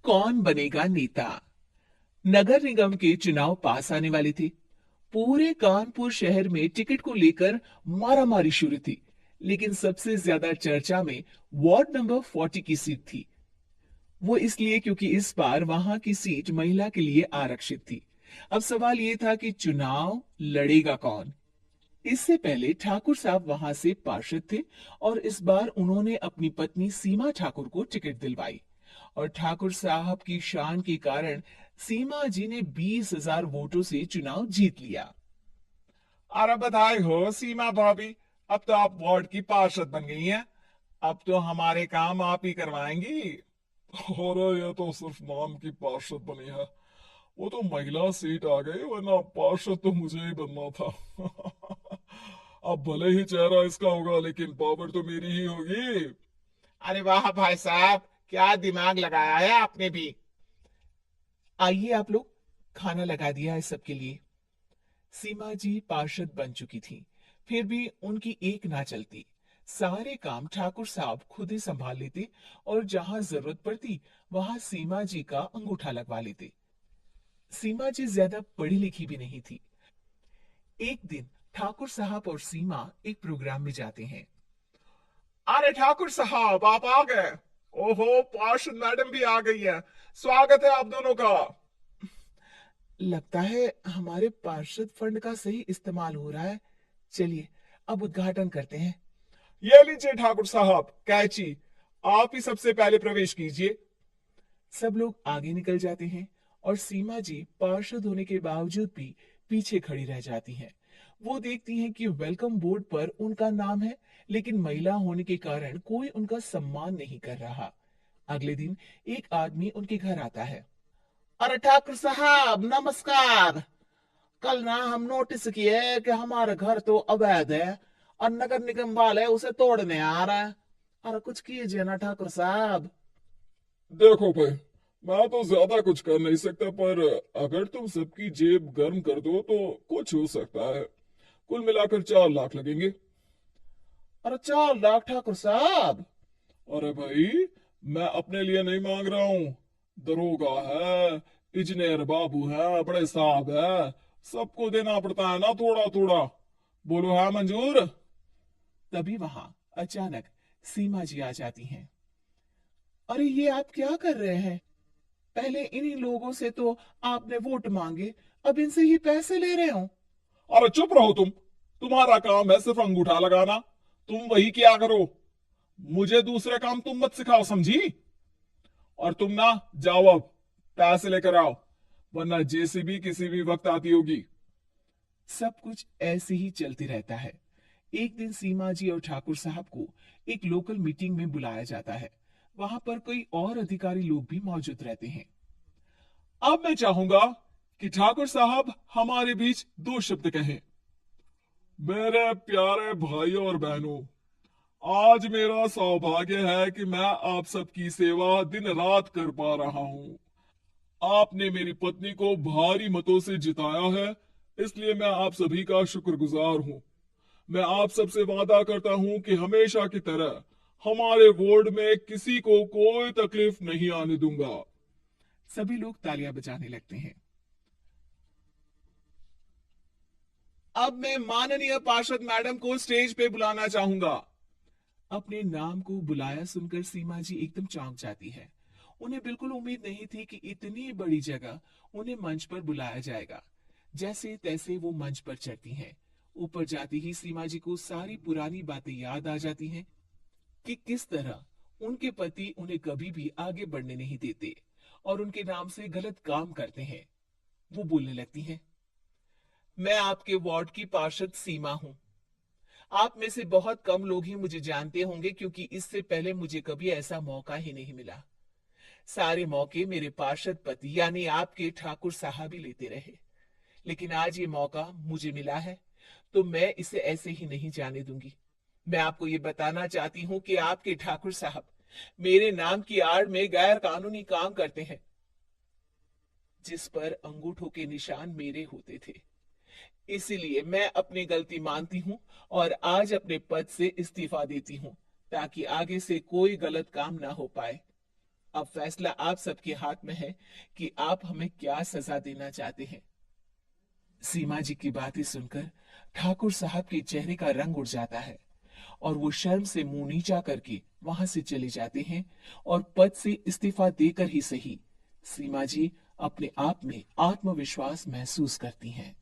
कौन बनेगा नेता। नगर निगम के चुनाव पास आने वाले थे। पूरे कानपुर शहर में टिकट को लेकर मारामारी शुरू थी, लेकिन सबसे ज्यादा चर्चा में वार्ड नंबर 40 की सीट थी। वो इसलिए क्योंकि इस बार वहां की सीट महिला के लिए आरक्षित थी। अब सवाल ये था कि चुनाव लड़ेगा कौन। इससे पहले ठाकुर साहब वहां से पार्षद थे और इस बार उन्होंने अपनी पत्नी सीमा ठाकुर को टिकट दिलवाई। और ठाकुर साहब की शान के कारण सीमा जी ने 20,000 वोटों से चुनाव जीत लिया। अरे बधाई हो सीमा भाभी। अब तो आप वार्ड की पार्षद बन गई हैं। अब तो हमारे काम आप ही करवाएंगी। अरे ये तो सिर्फ नाम की पार्षद बनी है। वो तो महिला सीट आ गई, वरना पार्षद तो मुझे ही बनना था। अब भले ही चेहरा इसका होगा, लेकिन पावर तो मेरी ही होगी। अरे वाह भाई साहब, क्या दिमाग लगाया है आपने भी। आइए आप लोग, खाना लगा दिया है सबके लिए। सीमा जी पार्षद बन चुकी थी, फिर भी उनकी एक ना चलती। सारे काम ठाकुर साहब खुद ही संभाल लेते और जहां जरूरत पड़ती वहां सीमा जी का अंगूठा लगवा लेते। सीमा जी ज्यादा पढ़ी लिखी भी नहीं थी। एक दिन ठाकुर साहब और सीमा एक प्रोग्राम में जाते हैं। अरे ठाकुर साहब, आप आ गए। ओहो, पार्षद मैडम भी आ गई है। स्वागत है आप दोनों का। लगता है हमारे पार्षद फंड का सही इस्तेमाल हो रहा है। चलिए अब उद्घाटन करते हैं। ये लीजिए ठाकुर साहब कैची। आप ही सबसे पहले प्रवेश कीजिए। सब लोग आगे निकल जाते हैं और सीमा जी पार्षद होने के बावजूद भी पीछे खड़ी रह जाती हैं। वो देखती हैं कि वेलकम बोर्ड पर उनका नाम है, लेकिन महिला होने के कारण कोई उनका सम्मान नहीं कर रहा। अगले दिन एक आदमी उनके घर आता है। अरे ठाकुर साहब नमस्कार। कल ना हम नोटिस किए कि हमारा घर तो अवैध है और नगर निगम वाले उसे तोड़ने आ रहे हैं। अरे कुछ कीजिए ना ठाकुर साहब। देखो भाई, मैं तो ज्यादा कुछ कर नहीं सकता, पर अगर तुम सबकी जेब गर्म कर दो तो कुछ हो सकता है। कुल मिलाकर 4 लाख लगेंगे। अरे 4 लाख ठाकुर साहब। अरे भाई, मैं अपने लिए नहीं मांग रहा हूँ। दरोगा है, इंजीनियर बाबू है, बड़े साहब है, सबको देना पड़ता है ना थोड़ा थोड़ा। बोलो है मंजूर। तभी वहां अचानक सीमा जी आ जाती हैं। अरे ये आप क्या कर रहे हैं? पहले इन्हीं लोगों से तो आपने वोट मांगे, अब इनसे ही पैसे ले रहे हो। अरे चुप रहो तुम। तुम्हारा काम है सिर्फ अंगूठा लगाना। तुम वही किया करो। मुझे दूसरे काम तुम मत सिखाओ, समझी। और तुम ना जाओ, अब पैसे लेकर आओ, वरना जेसीबी किसी भी वक्त आती होगी। सब कुछ ऐसे ही चलते रहता है। एक दिन सीमा जी और ठाकुर साहब को एक लोकल मीटिंग में बुलाया जाता है। वहां पर कई और अधिकारी लोग भी मौजूद रहते हैं। अब मैं चाहूंगा कि ठाकुर साहब हमारे बीच 2 शब्द कहें। मेरे प्यारे भाइयों और बहनों, आज मेरा सौभाग्य है कि मैं आप सबकी सेवा दिन रात कर पा रहा हूं। आपने मेरी पत्नी को भारी मतों से जिताया है, इसलिए मैं आप सभी का शुक्रगुजार हूं। मैं आप सबसे वादा करता हूं कि हमेशा की तरह हमारे वार्ड में किसी को कोई तकलीफ नहीं आने दूंगा। सभी लोग तालियां बजाने लगते हैं। अब मैं माननीय पार्षद मैडम को स्टेज पे बुलाना चाहूंगा। अपने नाम को बुलाया सुनकर सीमा जी एकदम चौंक जाती है। उन्हें बिल्कुल उम्मीद नहीं थी कि इतनी बड़ी जगह उन्हें मंच पर बुलाया जाएगा। जैसे तैसे वो मंच पर चढ़ती हैं। ऊपर जाती ही सीमा जी को सारी पुरानी बातें याद आ जाती हैं कि किस तरह उनके पति उन्हें कभी भी आगे बढ़ने नहीं देते और उनके नाम से गलत काम करते हैं। वो बोलने लगती हैं। मैं आपके वार्ड की पार्षद सीमा हूं। आप में से बहुत कम लोग ही मुझे जानते होंगे, क्योंकि इससे पहले मुझे कभी ऐसा मौका ही नहीं मिला। सारे मौके मेरे पार्षद पति यानी आपके ठाकुर साहब ही लेते रहे, लेकिन आज ये मौका मुझे मिला है, तो मैं इसे ऐसे ही नहीं जाने दूंगी। मैं आपको ये बताना चाहती हूँ कि आपके ठाकुर साहब मेरे नाम की आड़ में गैर कानूनी काम करते हैं, जिस पर अंगूठों के निशान मेरे होते थे। इसीलिए मैं अपनी गलती मानती हूँ और आज अपने पद से इस्तीफा देती हूँ, ताकि आगे से कोई गलत काम ना हो पाए। अब फैसला आप सबके हाथ में है कि आप हमें क्या सजा देना चाहते हैं। सीमा जी की बातें सुनकर ठाकुर साहब के चेहरे का रंग उड़ जाता है और वो शर्म से मुंह नीचा करके वहां से चले जाते हैं और पद से इस्तीफा देकर ही सही सीमा जी अपने आप में आत्मविश्वास महसूस करती हैं।